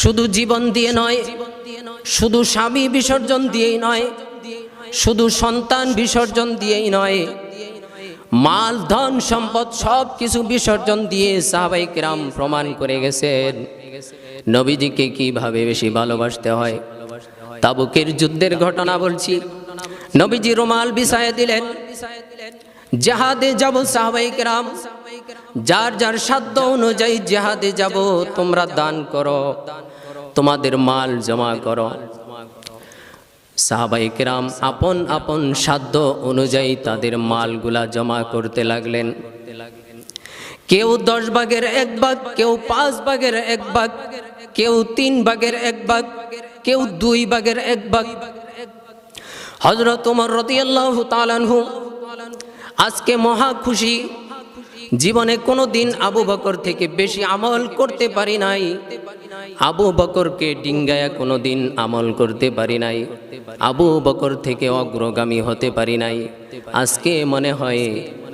শুধু জীবন দিয়ে নয়, শুধু স্বামী বিসর্জন দিয়েই নয়, শুধু সন্তান বিসর্জন দিয়েই নয়, মাল ধন সম্পদ সব কিছু বিসর্জন দিয়ে সাহাবায়ে কেরাম প্রমাণ করে গেছেন নবীজিকে কিভাবে বেশি ভালোবাসতে হয়। তাবুকের যুদ্ধের ঘটনা বলছি। নবীজি রুমাল বিছায়ে দিলেন, জিহাদে যাব সাহাবায়ে কেরাম, যার যার সাধ্য অনুযায়ী জিহাদে যাব, তোমরা দান করো, তোমাদের মাল জমা করো। সাহাবায়ে কেরাম আপন আপন সাধ্য অনুযায়ী তাদের মালগুলা জমা করতে লাগলেন। কেউ 10 ভাগের 1 ভাগ, কেউ 5 ভাগের 1 ভাগ, কেউ 3 ভাগের 1 ভাগ, কেউ 2 ভাগের 1 ভাগ। হযরত ওমর রাদিয়াল্লাহু তাআলা আনহু আজকে মহা খুশি। জীবনে কোনোদিন আবু বকর থেকে বেশি আমল করতে পারি নাই, আবু বকরকে ডিঙ্গায়া কোনোদিন আমল করতে পারি নাই, আবু বকর থেকে অগ্রগামী হতে পারি নাই। আজকে মনে হয়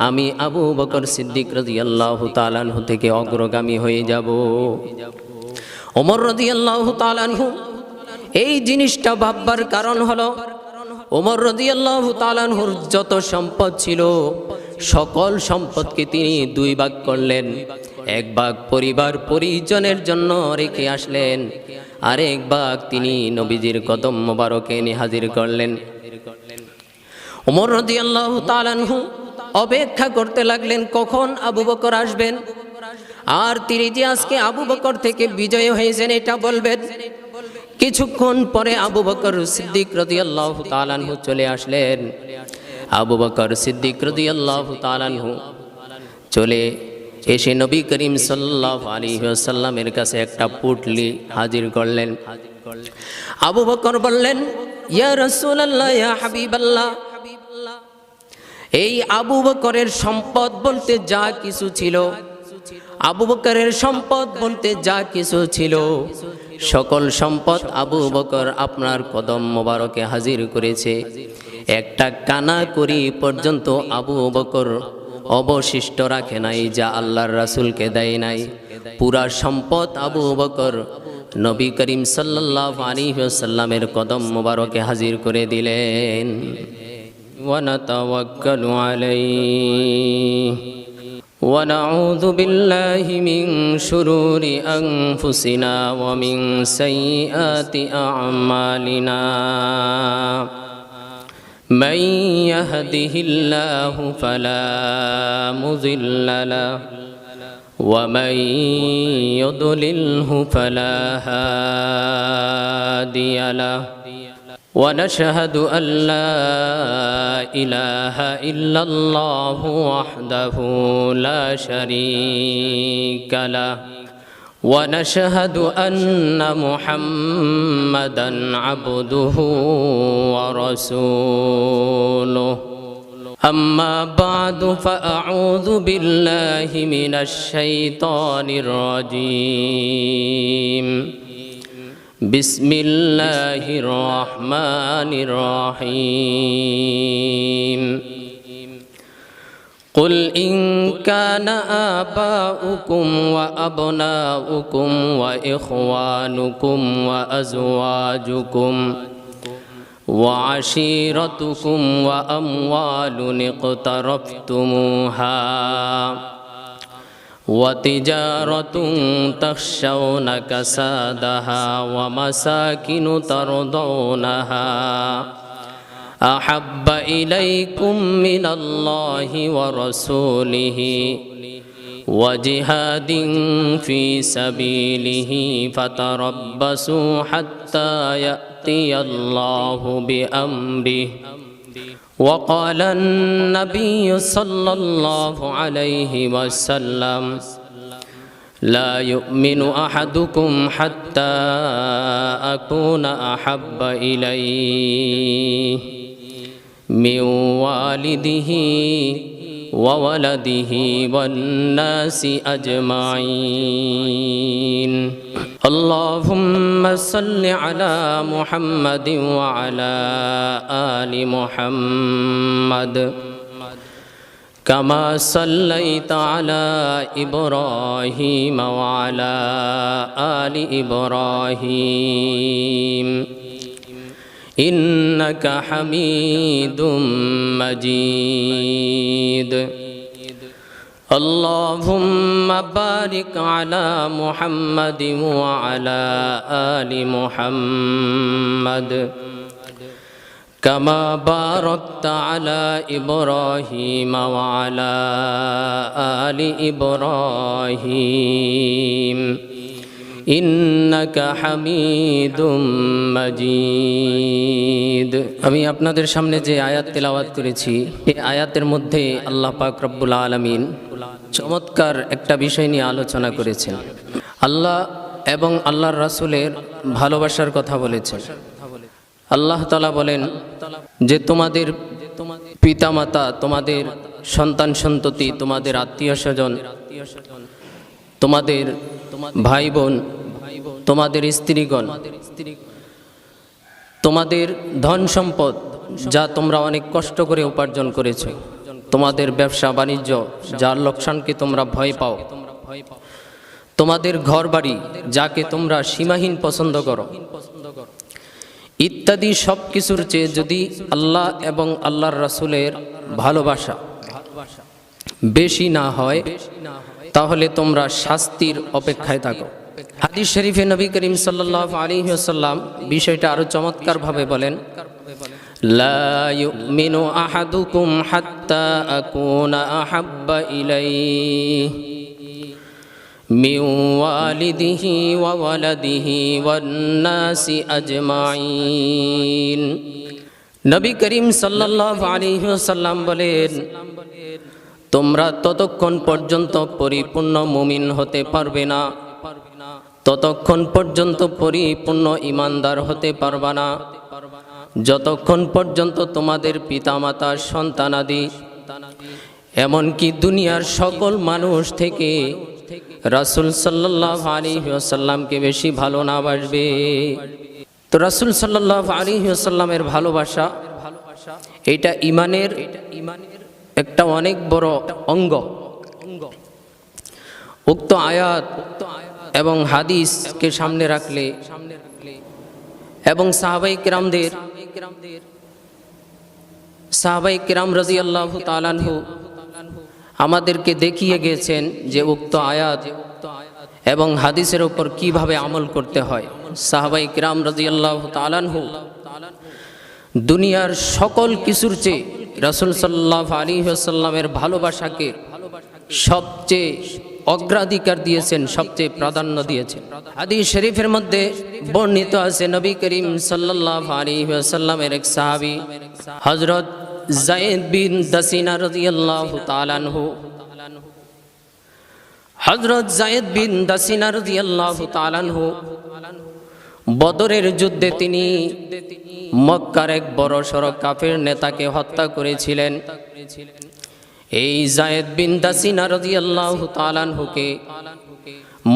আমি আবু বকর সিদ্দিক রাদিয়াল্লাহু তাআলা আনহু থেকে অগ্রগামী হয়ে যাব। ওমর রাদিয়াল্লাহু তাআলা আনহু এই জিনিসটা ভাববার কারণ হলো, ওমর রাদিয়াল্লাহু তাআলা আনহুর যত সম্পদ ছিল সকল সম্পদকে তিনি 2 ভাগ করলেন। 1 ভাগ পরিবার পরিজনের জন্য রেখে আসলেন, আর 1 ভাগ তিনি নবীজির কদম মোবারকে এনে হাজির করলেন। ওমর রাদিয়াল্লাহু তাআলা আনহু অপেক্ষা করতে লাগলেন কখন আবু বকর আসবেন, আর তিনি যে আজকে আবু বকর থেকে বিজয় হয়েছেন এটা বলবেন। কিছুক্ষণ পরে আবু বকর সিদ্দিক রাদিয়াল্লাহু তাআলা আনহু চলে আসলেন। আবু বকর সিদ্দিক রাদিয়াল্লাহু তাআলা আনহু চলে এসে নবী করিম সাল্লাল্লাহু আলাইহি ওয়াসাল্লামের কাছে একটা পুটলি হাজির করলেন। আবু বকর বললেন, ইয়া রাসূলুল্লাহ, ইয়া হাবিবাল্লাহ, এই আবু বকরের সম্পদ বলতে যা কিছু ছিল, আবু বকরের সম্পদ বলতে যা কিছু ছিল, সকল সম্পদ আবু বকর আপনার কদম মোবারকে হাজির করেছে। একটা কানা করি পর্যন্ত আবু বকর অবশিষ্ট রাখে নাই যা আল্লাহর রাসূলকে দেয় নাই। পুরা সম্পদ আবু বকর নবী করিম সাল্লাল্লাহু আলাইহি ওয়াসাল্লামের কদম মোবারকে হাজির করে দিলেন। ওয়া নাতাওয়াক্কালু আলাইহি ونعوذ بالله من شرور أنفسنا ومن سيئات أعمالنا من يهده الله فلا مضل له ومن يضلله فلا هادي له ونشهد أن لا إله إلا الله وحده لا شريك له ونشهد أن محمدا عبده ورسوله أما بعد فأعوذ بالله من الشيطان الرجيم بسم الله الرحمن الرحيم قل إن كان آباؤكم وأبناؤكم وإخوانكم وأزواجكم وعشيرتكم وأموال اقترفتموها وتجارة تخشون كسادها ومساكن ترضونها أحب إليكم من الله ورسوله وجهاد في سبيله فتربصوا حتى يأتي الله بأمره وقال النبي صلى الله عليه وسلم لا يؤمن أحدكم حتى أكون أحب إليه من والده وولده والناس أجمعين اللهم صل على محمد وعلى آل محمد كما صليت على إبراهيم وعلى آل إبراهيم إنك حميد مجيد اللهم بارك على محمد وعلى آل محمد كما باركت على إبراهيم وعلى آل إبراهيم إنك حميد مجيد। আমি আপনাদের সামনে যে আয়াত তেলাওয়াত করেছি এই আয়াতের মধ্যে আল্লাহ পাক রব্বুল আলামিন চমৎকার একটা বিষয় নিয়ে আলোচনা করেছেন। আল্লাহ এবং আল্লাহর রাসূলের ভালোবাসার কথা বলেছেন। আল্লাহ তাআলা বলেন যে তোমাদের পিতামাতা, তোমাদের সন্তান সন্ততি, তোমাদের আত্মীয় স্বজন, তোমাদের ভাই বোন, তোমাদের স্ত্রীগণ, তোমাদের ধন সম্পদ যা তোমরা অনেক কষ্ট করে উপার্জন করেছো, তোমাদের ব্যবসা বাণিজ্য যার লোকসানকে তোমরা ভয় পাও, তোমাদের ঘর বাড়ি যাকে তোমরা সীমাহীন পছন্দ করো, ইত্যাদি সব কিছুর চেয়ে যদি আল্লাহ এবং আল্লাহর রাসূলের ভালোবাসা বেশি না হয় তাহলে তোমরা শাস্তির অপেক্ষায় থাকো। হাদিস শরীফে নবী করিম সাল্লাল্লাহু আলাইহি ওয়াসাল্লাম বিষয়টা আরো চমৎকার ভাবে বলেন, লা ইউমিনু আহাদুকুম হাত্তা আকুনা আহাব্বা ইলাইহি মিন ওয়ালিদিহি ওয়া ওয়ালাদিহি ওয়ান নাসি আজমাইন। নবী করিম সাল্লাল্লাহু আলাইহি ওয়াসাল্লাম বলেন, তোমরা ততক্ষণ পর্যন্ত পরিপূর্ণ মুমিন হতে পারবে না, ততক্ষণ পর্যন্ত পরিপূর্ণ ঈমানদার হতে পারবে না যতক্ষণ পর্যন্ত তোমাদের পিতামাতা, সন্তানাদি, এমনকি দুনিয়ার সকল মানুষ থেকে রাসূল সাল্লাল্লাহু আলাইহি ওয়াসাল্লামকে বেশি ভালো না বাসবে। তো রাসূল সাল্লাল্লাহু আলাইহি ওয়াসাল্লামের ভালোবাসা এটা ঈমানের একটা অনেক বড় অঙ্গ। উক্ত আয়াত এবং হাদিসকে সামনে রাখলে এবং সাহাবায়ে কেরাম রাদিয়াল্লাহু তাআলা আনহু আমাদেরকে দেখিয়ে গেছেন যে উক্ত আয়াত এবং হাদিসের উপর কিভাবে আমল করতে হয়। সাহাবায়ে কেরাম রাদিয়াল্লাহু তাআলা আনহু দুনিয়ার সকল কিছুর চেয়ে রাসূল সাল্লাল্লাহু আলাইহি ওয়াসাল্লামের ভালোবাসাকে সবচেয়ে অগ্রাধিকার দিয়েছেন, সবচেয়ে প্রাধান্য দিয়েছেন। হাদিস শরীফের মধ্যে বর্ণিত আছে নবী করিম সাল্লাল্লাহু আলাইহি ওয়াসাল্লামের এক সাহাবী হযরত যায়েদ বিন দাসিনা রাদিয়াল্লাহু তাআলা আনহু, হযরত যায়েদ বিন দাসিনা রাদিয়াল্লাহু তাআলা আনহু বদরের যুদ্ধে তিনি মক্কার এক বড় সড় কাফের নেতাকে হত্যা করেছিলেন। এই যায়েদ বিন দাসিনা রাদিয়াল্লাহু তাআলা আনহুকে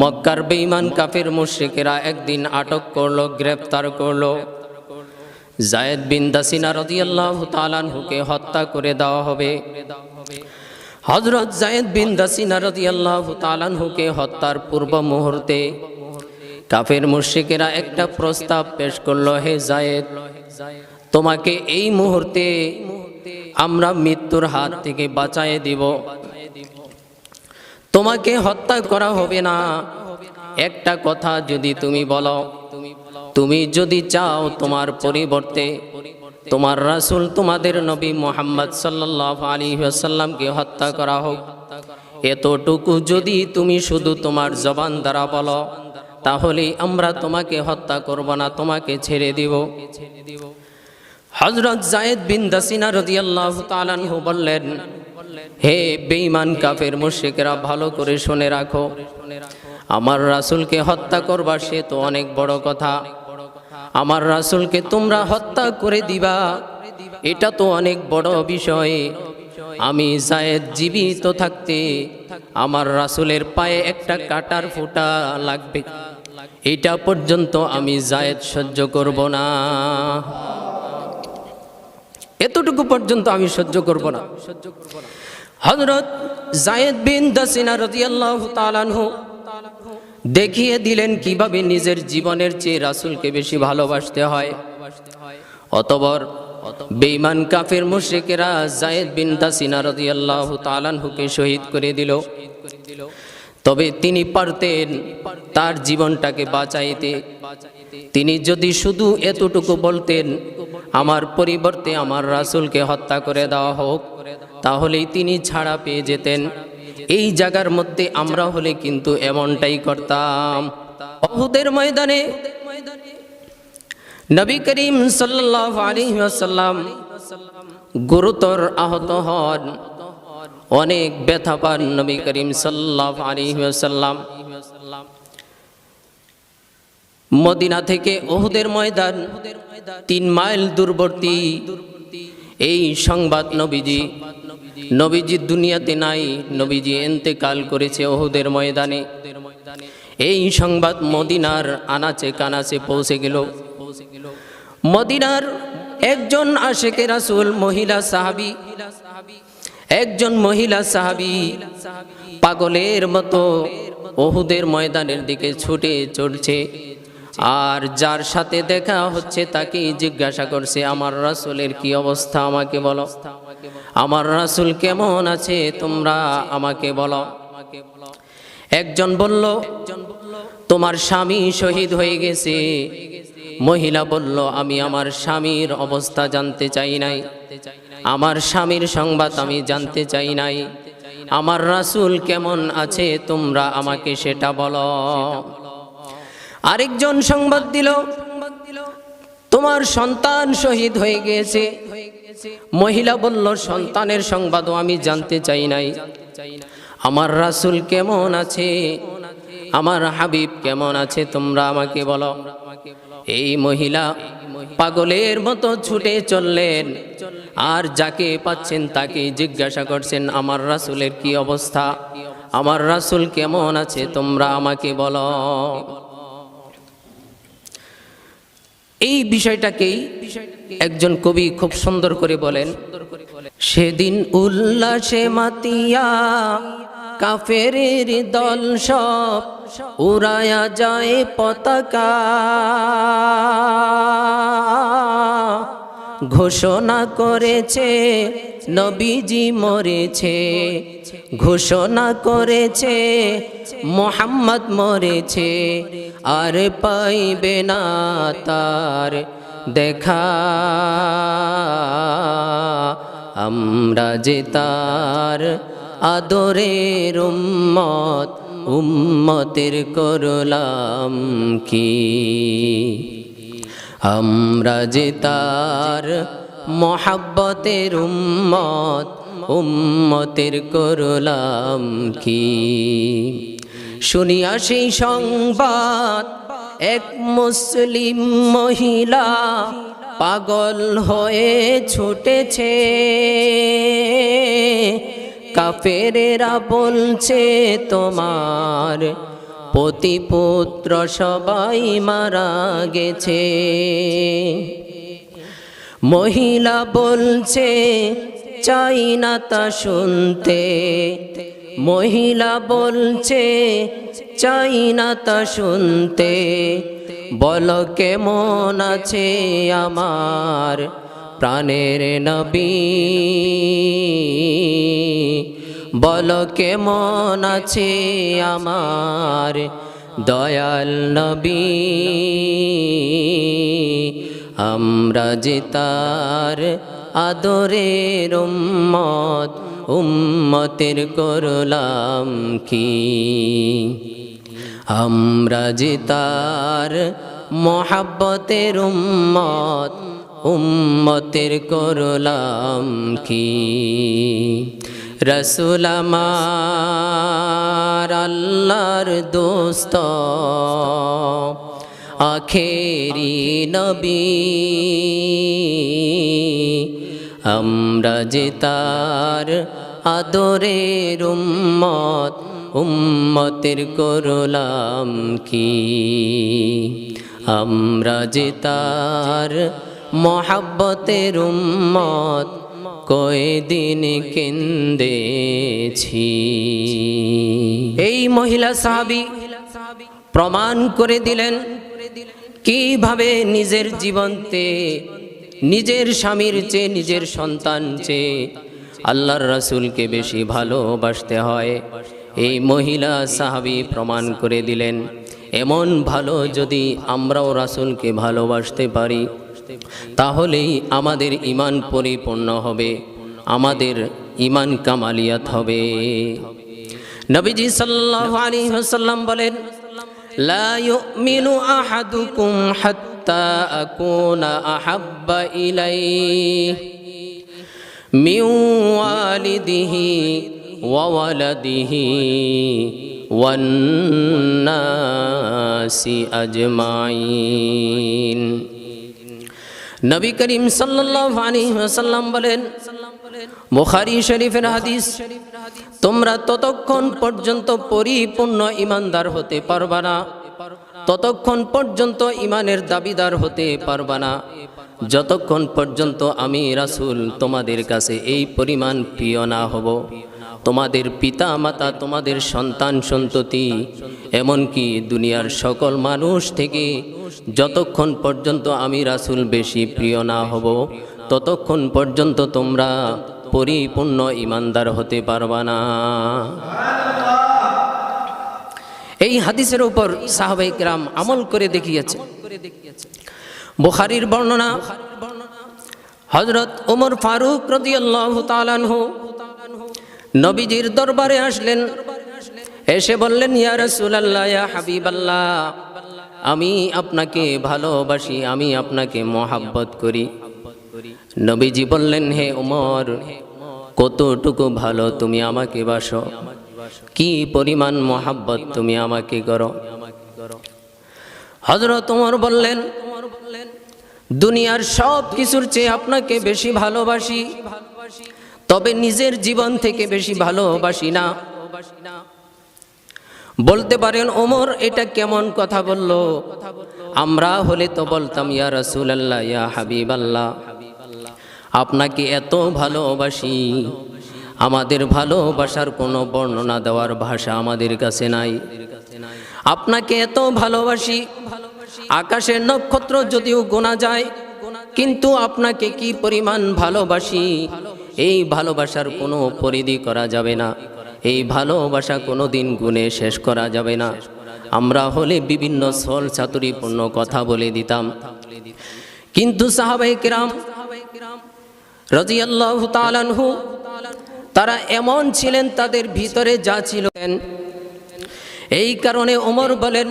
মক্কার বেঈমান কাফের মুশরিকেরা একদিন আটক করলো, গ্রেফতার করলো। যায়েদ বিন দাসিনা রাদিয়াল্লাহু তাআলা আনহুকে হত্যা করে দেওয়া হবে। হযরত যায়েদ বিন দাসিনা রাদিয়াল্লাহু তাআলা আনহুকে হত্যার পূর্ব মুহূর্তে কাফের মুশরিকেরা একটা প্রস্তাব পেশ করলো, হে যায়েদ, তোমাকে এই মুহূর্তে আমরা মৃত্যুর হাত থেকে বাঁচায়ে দিব, তোমাকে হত্যা করা হবে না। একটা কথা যদি তুমি বলো, তুমি যদি চাও তোমার পরিবর্তে তোমার রাসূল, তোমাদের নবী মুহাম্মদ সাল্লাল্লাহু আলাইহি ওয়াসাল্লামকে হত্যা করা হোক, এতটুকু যদি তুমি শুধু তোমার জবান দ্বারা বলো, তাহলে আমরা তোমাকে হত্যা করব না, তোমাকে ছেড়ে দিব। হযরত যায়েদ বিন দাসিনা রাদিয়াল্লাহু তাআলা আনহু বললেন, হে বেঈমান কাফের মুশরিকরা, ভালো করে শুনে রাখো, আমার রাসূলকে হত্যা করবা সে তো অনেক বড় কথা, আমার রাসূলকে তোমরা হত্যা করে দিবা এটা তো অনেক বড় বিষয়। আমি যায়েদ জীবিত থাকতে আমার রাসূলের পায়ে একটা কাটার ফোঁটা লাগবে, এটা পর্যন্ত আমি যায়েদ সহ্য করব না, এতটুকু পর্যন্ত আমি সহ্য করব না। হযরত যায়েদ বিন দাসিনা রাদিয়াল্লাহু তাআলা আনহু দেখিয়ে দিলেন কিভাবে নিজের জীবনের চেয়ে রাসূলকে বেশি ভালোবাসতে হয়। অতঃপর বেঈমান কাফের মুশরিকেরা যায়েদ বিন দাসিনা রাদিয়াল্লাহু তাআলা আনহুকে শহীদ করে দিল। তবে তিনি পারতেন তার জীবনটাকে বাঁচাইতে। তিনি যদি শুধু এতটুকু বলতেন, আমার পরিবর্তে আমার রাসূলকে হত্যা করে দেওয়া হোক, তাহলেই তিনি ছাড়া পেয়ে যেতেন। এই জায়গার মধ্যে আমরা হলে কিন্তু এমনটাই করতাম। উহুদের ময়দানে নবী করিম সাল্লাল্লাহু আলাইহি ওয়াসাল্লাম গুরুতর আহত হন, অনেক ব্যথা পান নবী করিম সাল্লাল্লাহু আলাইহি ওয়াসাল্লাম। মদিনা থেকে উহুদের ময়দান 3 মাইল দূরবর্তী। এই সংবাদ নবীজি দুনিয়াতে নাই, নবীজি ইন্তেকাল করেছে উহুদের ময়দানে। এই সংবাদ মদিনার আনাচে কানাচে পৌঁছে গেল। মদিনার একজন আশিকে রাসূল মহিলা সাহাবী, একজন মহিলা সাহাবী পাগলের মতো উহুদের ময়দানের দিকে ছুটে চলছে। আর যার সাথে দেখা হচ্ছে তাকে জিজ্ঞাসা করছে, আমার রাসূলের কি অবস্থা, আমাকে বলো। আমার রাসূল কেমন আছে তোমরা আমাকে বলো। একজন বলল, তোমার স্বামী শহীদ হয়ে গেছে। মহিলা বলল, আমি আমার স্বামীর অবস্থা জানতে চাই নাই, আমার স্বামীর সংবাদ আমি জানতে চাই নাই। আমার রাসূল কেমন আছে তোমরা আমাকে সেটা বলো। আরেকজন সংবাদ দিল, তোমার সন্তান শহীদ হয়ে গেছে। মহিলা বলল, সন্তানের সংবাদও আমি জানতে চাই নাই। আমার রাসূল কেমন আছে, আমার হাবিব কেমন আছে তোমরা আমাকে বলো। এই মহিলা পাগলের মতো ছুটে চললেন, আর যাকে পাচ্ছেন তাকে জিজ্ঞাসা করছেন, আমার রাসূলের কি অবস্থা, আমার রাসূল কেমন আছে তোমরা আমাকে বলো। এই বিষয়টাকেই একজন কবি খুব সুন্দর করে বলেন, সেদিন উল্লাসে মাতিয়া কাফেরের দল সব উড়ায়া যায় পতাকা, ঘোষণা করেছে নবীজি মরেছে, ঘোষণা করেছে মুহাম্মদ মরেছে, আর পাইবে না তার দেখা। আমরা যে তার আদরের উম্মত, উম্মতের করলাম কি। আমরা যে তার মোহাব্বতের উম্মত, উম্মতের করলাম কি। শুনিয়া সেই সংবাদ এক মুসলিম মহিলা পাগল হয়ে ছুটেছে। কাফেরেরা বলছে তোমার পতিপুত্র সবাই মারা গেছে। মহিলা বলছে চাই না তা শুনতে, মহিলা বলছে চাই না তা শুনতে। বলো কেমন আছে আমার প্রাণের নবী, বলো কেমন আছে আমার দয়াল নবী। আমরা যে তার আদরের উম্মত, উম্মতের করলাম কি। আমরা যে তার মোহাব্বতের উম্মত, উম্মতের করলাম কি। রাসূল আমার আল্লাহর দোস্ত, আখেরি নবী। আমরা যে তার আদরের উম্মত, উম্মতের করলাম কি। আমরা যে তার মোহাব্বতের উম্মত, কয়দিন কেঁদেছি। এই মহিলা সাহাবী প্রমাণ করে দিলেন কিভাবে নিজের জীবনতে নিজের স্বামীর চেয়ে নিজের সন্তান চেয়ে আল্লাহর রাসূলকে বেশি ভালোবাসতে হয়। এই মহিলা সাহাবী প্রমাণ করে দিলেন এমন ভালো যদি আমরাও রাসূলকে ভালোবাসতে পারি তাহলেই আমাদের ঈমান পরিপূর্ণ হবে, আমাদের ঈমান কামালিয়াত হবে। নবীজি সাল্লাল্লাহু আলাইহি ওয়াসাল্লাম বলেন, লা ইউমিনু আহাদুকুম হাত্তা আকুনা আহাব্বা ইলাইহি মিন ওয়ালিদিহি ওয়া ওয়ালাদিহি ওয়ান নাসি আজমাইন। নবী করিম সাল্লাল্লাহু আলাইহি ওয়াসাল্লাম বলেন, বুখারী শরীফের হাদিস, তোমরা ততক্ষণ পর্যন্ত পরিপূর্ণ ঈমানদার হতে পারবা না, ততক্ষণ পর্যন্ত ঈমানের দাবিদার হতে পারবা না যতক্ষণ পর্যন্ত আমি রাসূল তোমাদের কাছে এই পরিমাণ প্রিয় না হব। তোমাদের পিতা মাতা, তোমাদের সন্তান সন্ততি, এমনকি দুনিয়ার সকল মানুষ থেকে যতক্ষণ পর্যন্ত আমি রাসূল বেশি প্রিয় না হব ততক্ষণ পর্যন্ত তোমরা পরিপূর্ণ ঈমানদার হতে পারবা না। এই হাদিসের উপর সাহাবায়ে কেরাম আমল করে দেখিয়েছে। বুখারীর বর্ণনা, হযরত ওমর ফারুক রাদিয়াল্লাহু তাআলা আনহু নবীজির দরবারে আসলেন, এসে বললেন, ইয়া রাসূলুল্লাহ, ইয়া হাবিবাল্লাহ, আমি আপনাকে ভালোবাসি, আমি আপনাকে মহব্বত করি। নবীজি বললেন, হে ওমর, কতটুকু ভালো তুমি আমাকে বাসো, কি পরিমাণ মহব্বত তুমি আমাকে করো। হযরত ওমর বললেন, দুনিয়ার সব কিছুর চেয়ে আপনাকে বেশি ভালোবাসি, তবে নিজের জীবন থেকে বেশি ভালোবাসি না। বলতে পারেন, ওমর এটা কেমন কথা বলল? আমরা হলে তো বলতাম, ইয়া রাসূলুল্লাহ, ইয়া হাবিবাল্লাহ, আপনাকে এত ভালোবাসি, আমাদের ভালোবাসার কোনো বর্ণনা দেওয়ার ভাষা আমাদের কাছে নাই। আপনাকে এত ভালোবাসি, আকাশের নক্ষত্র যদিও গোনা যায়, কিন্তু আপনাকে কি পরিমাণ ভালোবাসি এই ভালোবাসার কোনো পরিধি করা যাবে না, এই ভালোবাসা কোনো দিন গুণে শেষ করা যাবে না। আমরা হলে বিভিন্ন ছল চাতুরীপূর্ণ কথা বলে দিতাম, কিন্তু সাহাবায়ে কেরাম রাদিয়াল্লাহু তাআলা আনহু তারা এমন ছিলেন, তাদের ভিতরে যা ছিল। এই কারণে ওমর বলেন,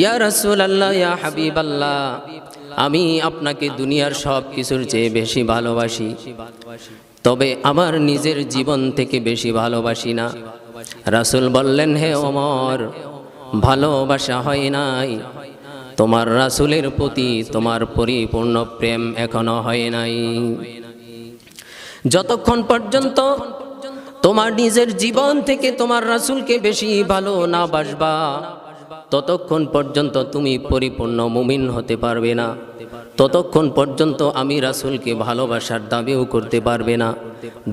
ইয়া রাসূলুল্লাহ, ইয়া হাবিবাল্লাহ, আমি আপনাকে দুনিয়ার সব কিছুর চেয়ে বেশি ভালোবাসি, তবে আমার নিজের জীবন থেকে বেশি ভালোবাসি না। রাসূল বললেন, হে ওমর, ভালোবাসা হয় নাই, তোমার রাসূলের প্রতি তোমার পরিপূর্ণ প্রেম এখনো হয় নাই। যতক্ষণ পর্যন্ত তোমার নিজের জীবন থেকে তোমার রাসূলকে বেশি ভালো না বাসবা ততক্ষণ পর্যন্ত তুমি পরিপূর্ণ মুমিন হতে পারবে না, ততক্ষণ পর্যন্ত আমি রাসূলকে ভালোবাসার দাবিও করতে পারবে না।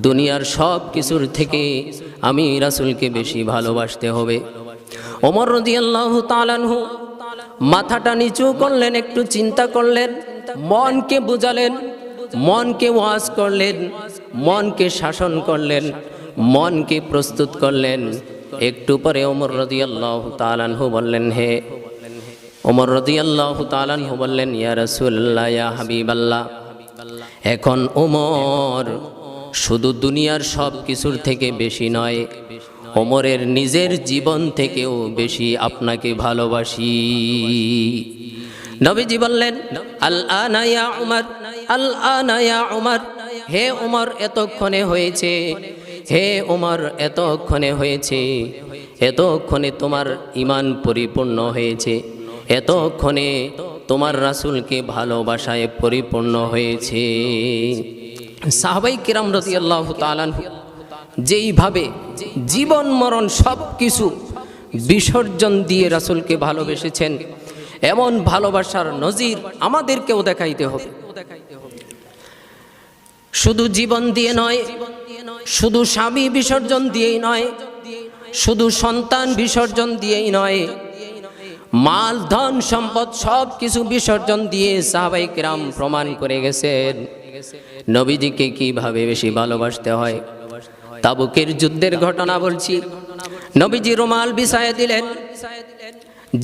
দুনিয়ার সব কিছুর থেকে আমি রাসূলকে বেশি ভালোবাসতে হবে। ওমর রাদিয়াল্লাহু তাআলা আনহু মাথাটা নিচু করলেন, একটু চিন্তা করলেন, মনকে বুঝালেন, মনকে ওয়াজ করলেন, মনকে শাসন করলেন, মনকে প্রস্তুত করলেন। একটু পরে ওমর রাদিয়াল্লাহু তাআলা আনহু বললেন, হে ওমর রাদিয়াল্লাহু তাআলা আনহু বললেন, ইয়া রাসূলুল্লাহ, ইয়া হাবিবাল্লাহ, এখন ওমর শুধু দুনিয়ার সব কিছুর থেকে বেশি নয়, ওমরের নিজের জীবন থেকেও বেশি আপনাকে ভালোবাসি। নবীজি বললেন, আল আনা ইয়া উমর, আল আনা ইয়া উমর, হে ওমর এতক্ষণে হয়েছে, হে ওমর এতক্ষণে হয়েছে, এতক্ষণে তোমার ঈমান পরিপূর্ণ হয়েছে, এতক্ষণে তোমার রাসূলকে ভালোবাসায় পরিপূর্ণ হয়েছে। সাহাবায়ে কিরাম রাদিয়াল্লাহু তাআলা আনহু যেইভাবে জীবন মরণ সব কিছু বিসর্জন দিয়ে রাসূলকে ভালোবেসেছেন, এমন ভালোবাসার নজির আমাদেরকেও দেখাইতে হবে। শুধু জীবন দিয়ে নয়, শুধু স্বামী বিসর্জন দিয়েই নয়, শুধু সন্তান বিসর্জন দিয়েই নয়, মাল ধন সম্পদ সব কিছু বিসর্জন দিয়ে সাহাবায়ে কেরাম প্রমাণ করে গেছেন নবীজিকে কিভাবে বেশি ভালোবাসতে হয়। তাবুকের যুদ্ধের ঘটনা বলছি, নবীজি রুমাল বিছায়ে দিলেন,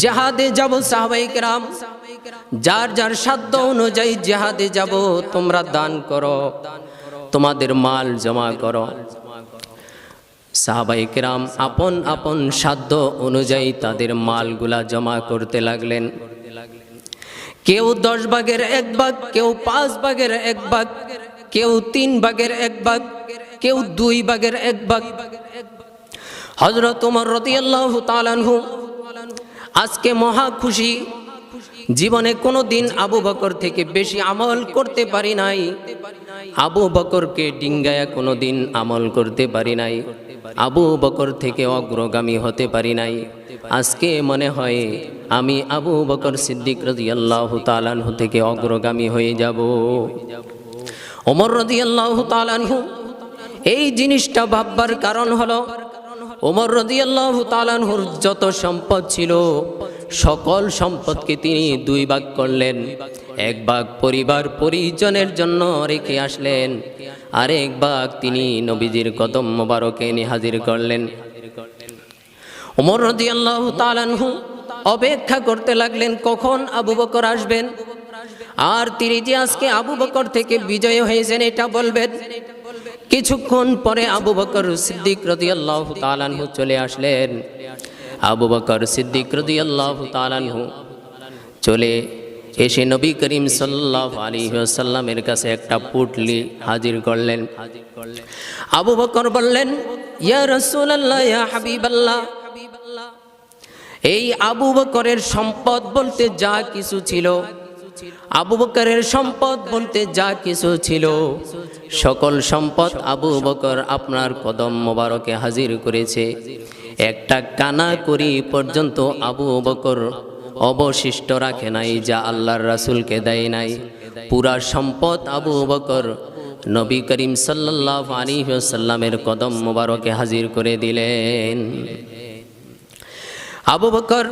জিহাদে যাব সাহাবায়ে কেরাম, যার যার সাধ্য অনুযায়ী জিহাদে যাব, তোমরা দান করো, তোমাদের মাল জমা করো। সাহাবায়ে কেরাম আপন আপন সাধ্য অনুযায়ী তাদের মালগুলা জমা করতে লাগলেন। কেউ 10 ভাগের 1 ভাগ, কেউ 5 ভাগের 1 ভাগ, কেউ 3 ভাগের 1 ভাগ, কেউ 2 ভাগের 1 ভাগ। হযরত ওমর রাদিয়াল্লাহু তাআলা আনহু আজকে মহা খুশি, জীবনে কোনোদিন আবু বকর থেকে বেশি আমল করতে পারি নাই, আবু বকরকে ডিঙ্গায়া কোনোদিন আমল করতে পারি নাই, আবু বকর থেকে অগ্রগামী হতে পারি নাই। আজকে মনে হয় আমি আবু বকর সিদ্দিক রাদিয়াল্লাহু তাআলা আনহু থেকে অগ্রগামী হয়ে যাব। ওমর রাদিয়াল্লাহু তাআলা আনহু এই জিনিসটা ভাববার কারণ হলো, ওমর রাদিয়াল্লাহু তাআলা আনহুর যত সম্পদ ছিল সকল সম্পদকে তিনি 2 ভাগ করলেন। 1 ভাগ পরিবার পরিজনের জন্য রেখে আসলেন, আর 1 ভাগ তিনি নবীজির কদম মোবারকে এনে হাজির করলেন। ওমর রাদিয়াল্লাহু তাআলা আনহু অপেক্ষা করতে লাগলেন কখন আবু বকর আসবেন, আর তিনি যে আজকে আবু বকর থেকে বিজয় হয়েছেন এটা বলবেন। কিছুক্ষণ পরে আবু বকর সিদ্দিক রাদিয়াল্লাহু তাআলা আনহু চলে আসলেন। আবু বকর সিদ্দিক রাদিয়াল্লাহু তাআলা আনহু চলে এসে নবী করিম সাল্লাল্লাহু আলাইহি ওয়াসাল্লামের কাছে একটা পুটলি হাজির করলেন। আবু বকর বললেন, ইয়া রাসূলুল্লাহ, ইয়া হাবিবাল্লাহ, এই আবু বকরের সম্পদ বলতে যা কিছু ছিল, আবু বকরের সম্পদ বলতে যা কিছু ছিল, সকল সম্পদ আবু বকর আপনার কদম মোবারকে হাজির করেছে। একটা কানা করি পর্যন্ত আবু বকর অবশিষ্ট রাখে নাই যা আল্লাহর রাসূলকে দেয় নাই। পুরা সম্পদ আবু বকর নবী করিম সাল্লাল্লাহু আলাইহি ওয়াসাল্লামের কদম মোবারকে হাজির করে দিলেন। আবু বকর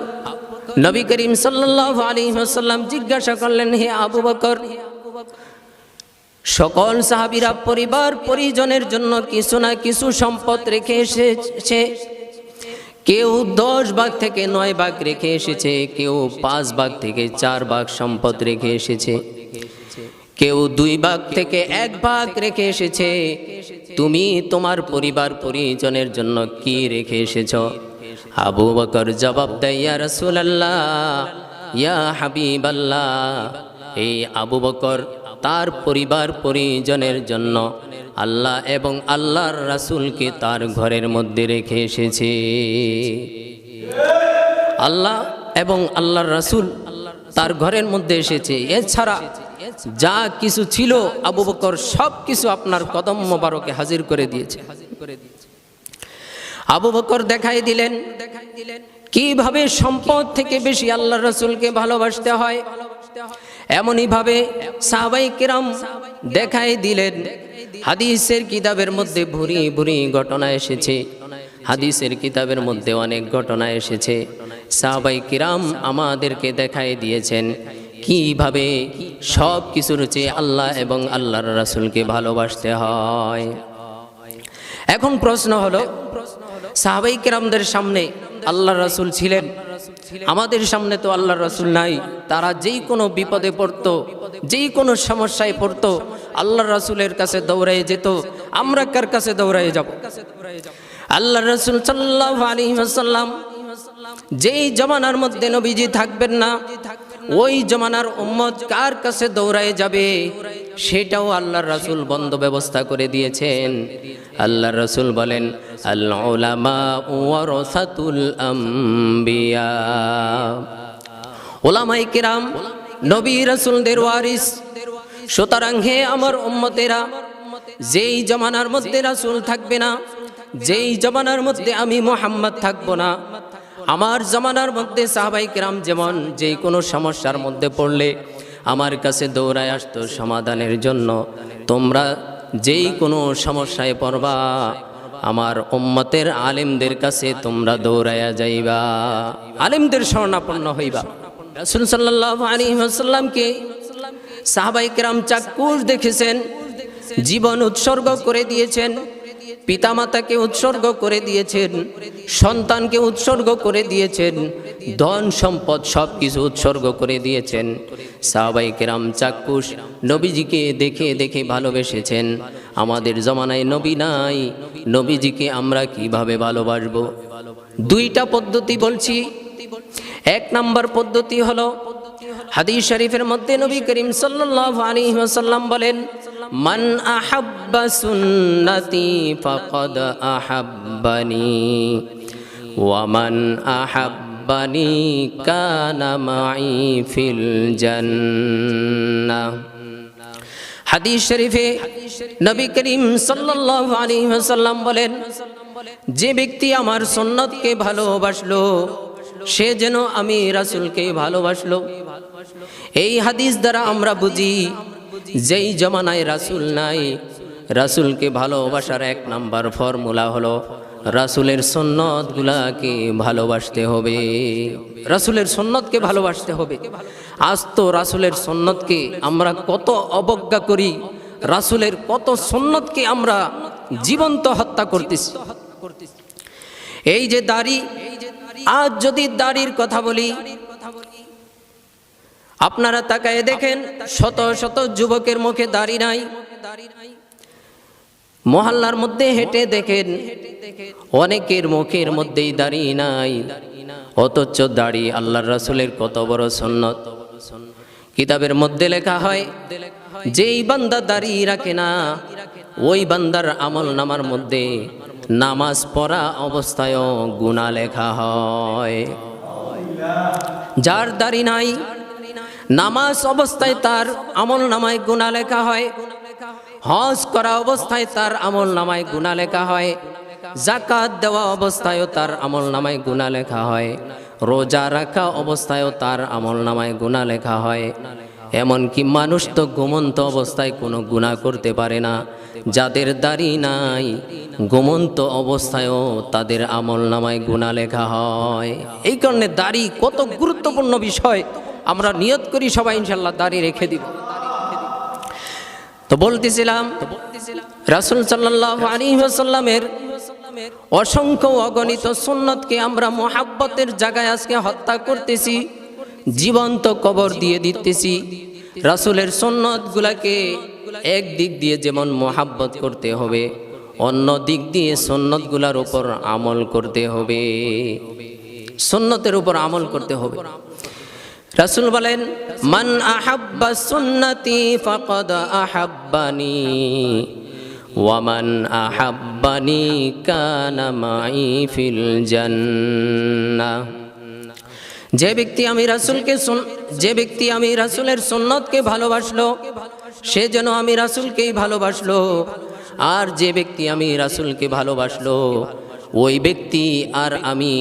নবী করিম সাল্লাল্লাহু আলাইহি ওয়াসাল্লাম জিজ্ঞাসা করলেন, হে আবু বকর, সকল সাহাবীরা পরিবার পরিজনের জন্য কিছু না কিছু সম্পদ রেখে এসেছে। কেউ 10 ভাগ থেকে 9 ভাগ রেখে এসেছে, কেউ 5 ভাগ থেকে 4 ভাগ সম্পদ রেখে এসেছে, কেউ 2 ভাগ থেকে 1 ভাগ রেখে এসেছে। তুমি তোমার পরিবার পরিজনের জন্য কি রেখে এসেছো? আবু বকর জবাব দেয়, ইয়া রাসূলুল্লাহ, ইয়া হাবিবাল্লাহ, এই আবু বকর তার পরিবার পরিজনের জন্য আল্লাহ এবং আল্লাহর রাসূলকে তার ঘরের মধ্যে রেখে এসেছে। আল্লাহ এবং আল্লাহর রাসূল তার ঘরের মধ্যে এসেছে। এছাড়া যা কিছু ছিল আবু বকর সব কিছু আপনার কদম মোবারকে হাজির করে দিয়েছে। আবু বকর দেখাই দিলেন কিভাবে সম্পদ থেকে বেশি আল্লাহর রাসূলকে ভালোবাসতে হয়। এমনই ভাবে সাহাবায়ে কেরাম দেখাই দিলেন। হাদিসের কিতাবের মধ্যে ভুরি ভুরি ঘটনা এসেছে, হাদিসের কিতাবের মধ্যে অনেক ঘটনা এসেছে। সাহাবায়ে কেরাম আমাদেরকে দেখাই দিয়েছেন কিভাবে সব কিছুর চেয়ে আল্লাহ এবং আল্লাহর রাসূলকে ভালোবাসতে হয়। এখন প্রশ্ন হলো, সাহাবায়ে কেরামদের সামনে আল্লাহর রাসূল ছিলেন, আমাদের সামনে তো আল্লাহর রাসূল নাই। তারা যেই কোনো বিপদে পড়তো, যেই কোনো সমস্যায় পড়তো, আল্লাহর রাসূলের কাছে দৌড়ায় যেত। আমরা কার কাছে দৌড়ায় যাব? আল্লাহর রাসূল সাল্লাল্লাহু আলাইহি ওয়াসাল্লাম যেই জামানার মধ্যে নবীজি থাকবেন না, ওই জামানার উম্মত কার কাছে দৌড়ায় যাবে সেটাও আল্লাহর রাসূল বন্ধ ব্যবস্থা করে দিয়েছেন। আল্লাহর রাসূল বলেন, আল উলামা ওয়ারাসাতুল আম্বিয়া, উলামায়ে কেরাম নবী রাসূলদের ওয়ারিস। সুতরাং হে আমার উম্মতেরা, যেই জামানার মধ্যে রাসূল থাকবে না, যেই জামানার মধ্যে আমি মুহাম্মদ থাকবো না, আমার জামানার মধ্যে সাহাবায়ে কেরাম যেমন যেই কোনো সমস্যার মধ্যে পড়লে আমার কাছে দৌড়ায় আসতো সমাধানের জন্য, তোমরা যেই কোনো সমস্যায় পড়বা আমার উম্মতের আলেমদের কাছে তোমরা দৌড়াইয়া যাইবা, আলেমদের শরণাপন্ন হইবা। রাসূল সাল্লাল্লাহু আলাইহি ওয়াসাল্লামকে সাহাবায়ে কেরাম চাক্ষুষ দেখেছেন, জীবন উৎসর্গ করে দিয়েছেন, পিতামাতাকে উৎসর্গ করে দিয়েছেন, সন্তানকে উৎসর্গ করে দিয়েছেন, ধন সম্পদ সব কিছু উৎসর্গ করে দিয়েছেন। সাহাবায়ে কেরাম চাক্ষুষ নবীজিকে দেখে দেখে ভালোবেসেছেন। আমাদের জমানায় নবী নাই, নবীজিকে আমরা কিভাবে ভালোবাসবো? দুইটা পদ্ধতি বলছি। এক নাম্বার পদ্ধতি হলো হাদিস শরীফের মধ্যে নবী করিম সাল্লাল্লাহু আলাইহি ওয়াসাল্লাম বলেন, মান আহাব্বা সুন্নতি ফাকাদ আহাব্বানি ওয়া মান আহাব্বানি কানা মাই ফিল জান্নাহ। হাদিস শরীফে নবী করিম সাল্লাল্লাহু আলাইহি ওয়াসাল্লাম বলেন, যে ব্যক্তি আমার সুন্নতকে ভালোবাসলো সে যেন আমি রাসূলকে ভালোবাসলো। এই হাদিস দ্বারা আমরা বুঝি যেই জমানায় রাসূল নাই, রাসূলকে ভালোবাসার এক নাম্বার ফর্মুলা হলো রাসূলের সুন্নতগুলাকে ভালোবাসতে হবে, রাসূলের সুন্নতকে ভালোবাসতে হবে। আজ তো রাসূলের সুন্নতকে আমরা কত অবজ্ঞা করি, রাসূলের কত সুন্নতকে আমরা জীবন্ত হত্যা করতেছি। এই যে দাড়ি, আজ যদি দাড়ির কথা বলি, আপনারা তাকায় দেখেন শত শত যুবকের মুখে দাড়ি নাই। মহল্লার মধ্যে হেঁটে দেখেন অনেকের মুখের মধ্যেই দাড়ি নাই, অথচ দাড়ি আল্লাহর রাসূলের কত বড় সুন্নত। কিতাবের মধ্যে লেখা হয়, যেই বান্দা দাড়ি রাখে না ওই বান্দার আমল নামার মধ্যে নামাজ পড়া অবস্থায়ও গুনাহ লেখা হয়। যার দাড়ি নাই নামাজ অবস্থায় তার আমল নামায় গুনাহ লেখা হয়, হজ করা অবস্থায় তার আমল নামায় গুনাহ লেখা হয়, যাকাত দেওয়া অবস্থায়ও তার আমল নামায় গুনাহ লেখা হয়, রোজা রাখা অবস্থায়ও তার আমল নামায় গুনাহ লেখা হয়। এমনকি মানুষ তো ঘুমন্ত অবস্থায় কোনো গুনাহ করতে পারে না, যাদের দাড়ি নাই ঘুমন্ত অবস্থায়ও তাদের আমল নামায় গুনাহ লেখা হয়। এই কারণে দাড়ি কত গুরুত্বপূর্ণ বিষয়, আমরা নিয়ত করি সবাই ইনশাআল্লাহ দাড়ি রেখে দিব। তো বলতেছিলাম রাসূল সাল্লাল্লাহু আলাইহি ওয়াসাল্লামের অসংখ্য অগণিত সুন্নতকে আমরা মুহাব্বতের জায়গায় আজকে হত্যা করতেছি, জীবন্ত কবর দিয়ে দিতেছি। রাসূলের সুন্নতগুলোকে এক দিক দিয়ে যেমন মুহাব্বত করতে হবে, অন্য দিক দিয়ে সুন্নতগুলোর উপর আমল করতে হবে, সুন্নতের উপর আমল করতে হবে। রাসূল বলেন, মান আহাব্বা সুন্নতি ফাকাদ আহাব্বানি ওয়া মান আহাব্বানি কানা মাই ফিল জান্নাহ। যে ব্যক্তি আমি রাসূলের সুন্নতকে ভালোবাসলো সে যেন আমি রাসূলকেই ভালোবাসলো, আর যে ব্যক্তি আমি রাসূলকে ভালোবাসলো ওই ব্যক্তি আর আমি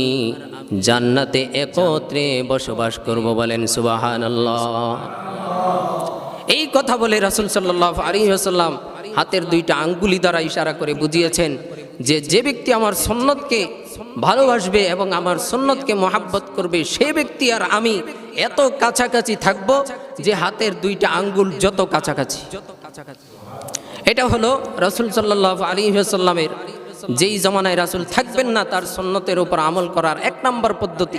জান্নাতে একত্রে বসবাস করব। বলেন সুবহানাল্লাহ। এই কথা বলে রাসূল সাল্লাল্লাহু আলাইহি ওয়াসাল্লাম হাতের দুইটা আঙ্গুলি দ্বারা ইশারা করে বুঝিয়েছেন যে যে ব্যক্তি আমার সুন্নতকে ভালোবাসবে এবং আমার সুন্নতকে মহব্বত করবে সে ব্যক্তি আর আমি এত কাছাকাছি থাকব যে হাতের দুইটা আঙ্গুল যত কাছাকাছি। এটা হলো রাসূল সাল্লাল্লাহু আলাইহি ওয়াসাল্লামের, যেই জমানায় রাসূল থাকবেন না তার সুন্নতের উপর আমল করার এক নম্বর পদ্ধতি,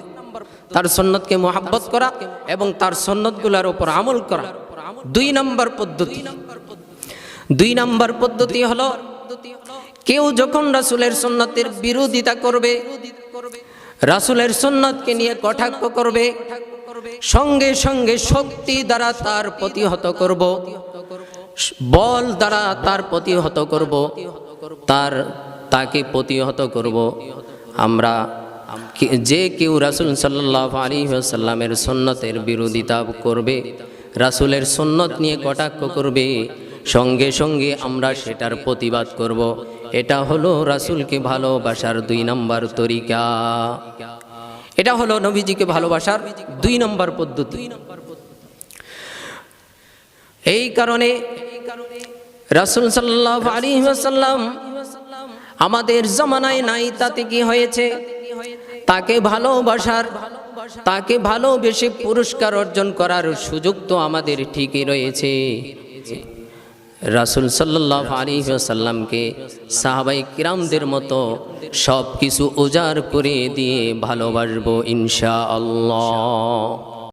তার সুন্নতকে মহব্বত করা এবং তার সুন্নতগুলোর উপর আমল করা। দুই নম্বর পদ্ধতি হলো কেউ যখন রাসূলের সুন্নতের বিরোধিতা করবে, রাসূলের সুন্নতকে নিয়ে কটাক্ষ করবে, সঙ্গে সঙ্গে শক্তি দ্বারা তার প্রতিহত করব, বল দ্বারা তার প্রতিহত করব, তাকে প্রতিহত করব। আমরা যে কেউ রাসূল সাল্লাল্লাহু আলাইহি ওয়াসাল্লামের সুন্নতের বিরোধিতা করবে, রাসূলের সুন্নত নিয়ে কটাক্ষ করবে, সঙ্গে সঙ্গে আমরা সেটার প্রতিবাদ করব। এটা হলো রাসূলকে ভালোবাসার দুই নম্বর তরিকা, এটা হলো নবীজিকে ভালোবাসার দুই নম্বর পদ্ধতি। এই কারণে রাসূল সাল্লাল্লাহু আলাইহি ওয়াসাল্লাম আমাদের জামানায় নাই, তাতে কি হয়েছে? তাকে ভালোবাসার, তাকে ভালোবেসে পুরস্কার অর্জন করার সুযোগ তো আমাদের ঠিকই রয়েছে। রাসূল সাল্লাল্লাহু আলাইহি ওয়াসাল্লামকে সাহাবায়ে কিরামদের মতো সব কিছু উজাড় করে দিয়ে ভালোবাসবো ইনশাআল্লাহ।